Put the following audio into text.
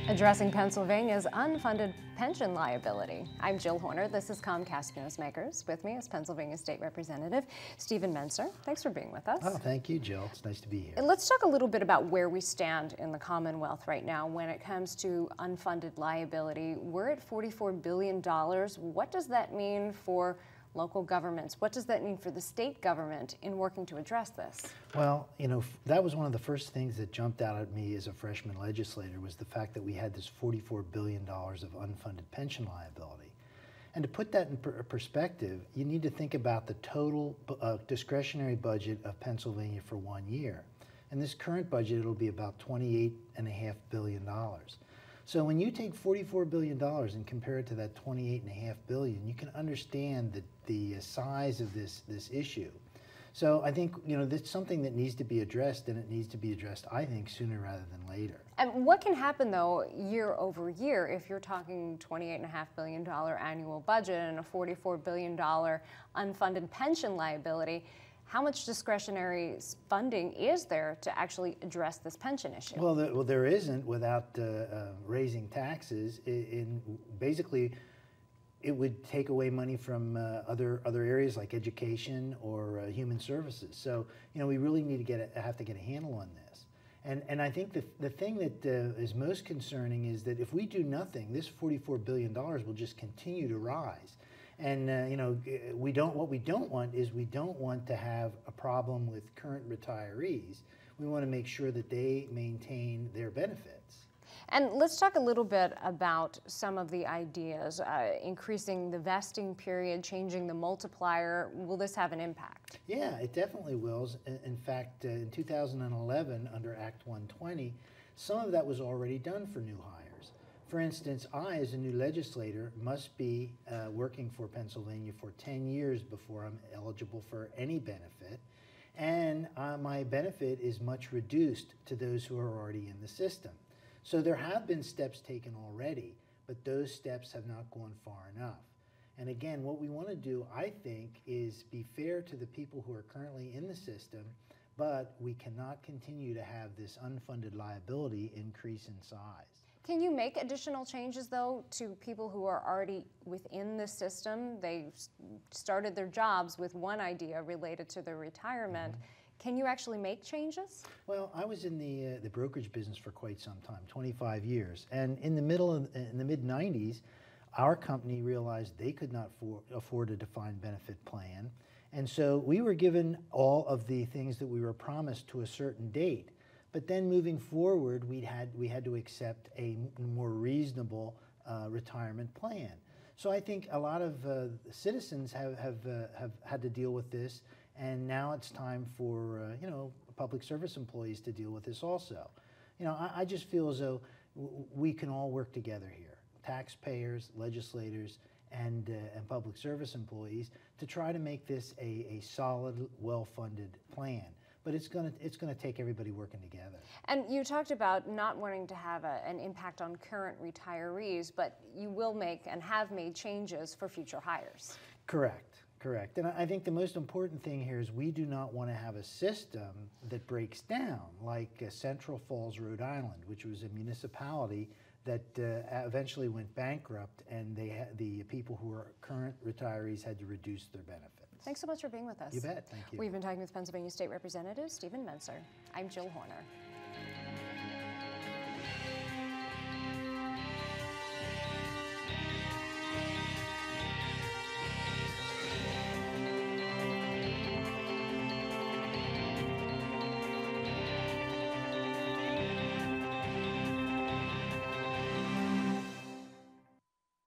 Addressing Pennsylvania's unfunded pension liability. I'm Jill Horner. This is Comcast Newsmakers. With me is Pennsylvania State Representative Stephen Mentzer. Thanks for being with us. Oh, thank you, Jill. It's nice to be here. And let's talk a little bit about where we stand in the Commonwealth right now when it comes to unfunded liability. We're at $44 billion. What does that mean for local governments? What does that mean for the state government in working to address this? Well, you know, that was one of the first things that jumped out at me as a freshman legislator was the fact that we had this $44 billion of unfunded pension liability. And to put that in perspective, you need to think about the total discretionary budget of Pennsylvania for 1 year. In this current budget, it'll be about $28.5 billion. So when you take $44 billion and compare it to that $28.5 billion, you can understand the size of this issue. So I think, you know, that's something that needs to be addressed, and it needs to be addressed, I think, sooner rather than later. And what can happen, though, year over year if you're talking $28.5 billion annual budget and a $44 billion unfunded pension liability? How much discretionary funding is there to actually address this pension issue? Well, there isn't without raising taxes. Basically, it would take away money from other areas like education or human services. So, you know, we really need to have to get a handle on this. And I think the thing that is most concerning is that if we do nothing, this $44 billion will just continue to rise. And you know, what we don't want is we don't want to have a problem with current retirees. We want to make sure that they maintain their benefits. And let's talk a little bit about some of the ideas, increasing the vesting period, changing the multiplier. Will this have an impact? Yeah, it definitely will. In fact, in 2011, under Act 120, some of that was already done for new hires. For instance, I, as a new legislator, must be working for Pennsylvania for 10 years before I'm eligible for any benefit. And my benefit is much reduced to those who are already in the system. So there have been steps taken already, but those steps have not gone far enough. And again, what we want to do, I think, is be fair to the people who are currently in the system, but we cannot continue to have this unfunded liability increase in size. Can you make additional changes, though, to people who are already within the system? They started their jobs with one idea related to their retirement. Can you actually make changes? Well, I was in the brokerage business for quite some time, 25 years. And in the mid-90s, our company realized they could not afford a defined benefit plan. And so we were given all of the things that we were promised to a certain date. But then moving forward, we had to accept a more reasonable retirement plan. So I think a lot of citizens have had to deal with this, and now it's time for you know, public service employees to deal with this also. You know, I just feel as though we can all work together here, taxpayers, legislators, and public service employees, to try to make this a solid, well-funded plan. But it's going to take everybody working together. And you talked about not wanting to have an impact on current retirees, but you will make and have made changes for future hires. Correct. And I think the most important thing here is we do not want to have a system that breaks down, like Central Falls, Rhode Island, which was a municipality that eventually went bankrupt, and the people who are current retirees had to reduce their benefits. Thanks so much for being with us. You bet. Thank you. We've been talking with Pennsylvania State Representative Stephen Mentzer. I'm Jill Horner.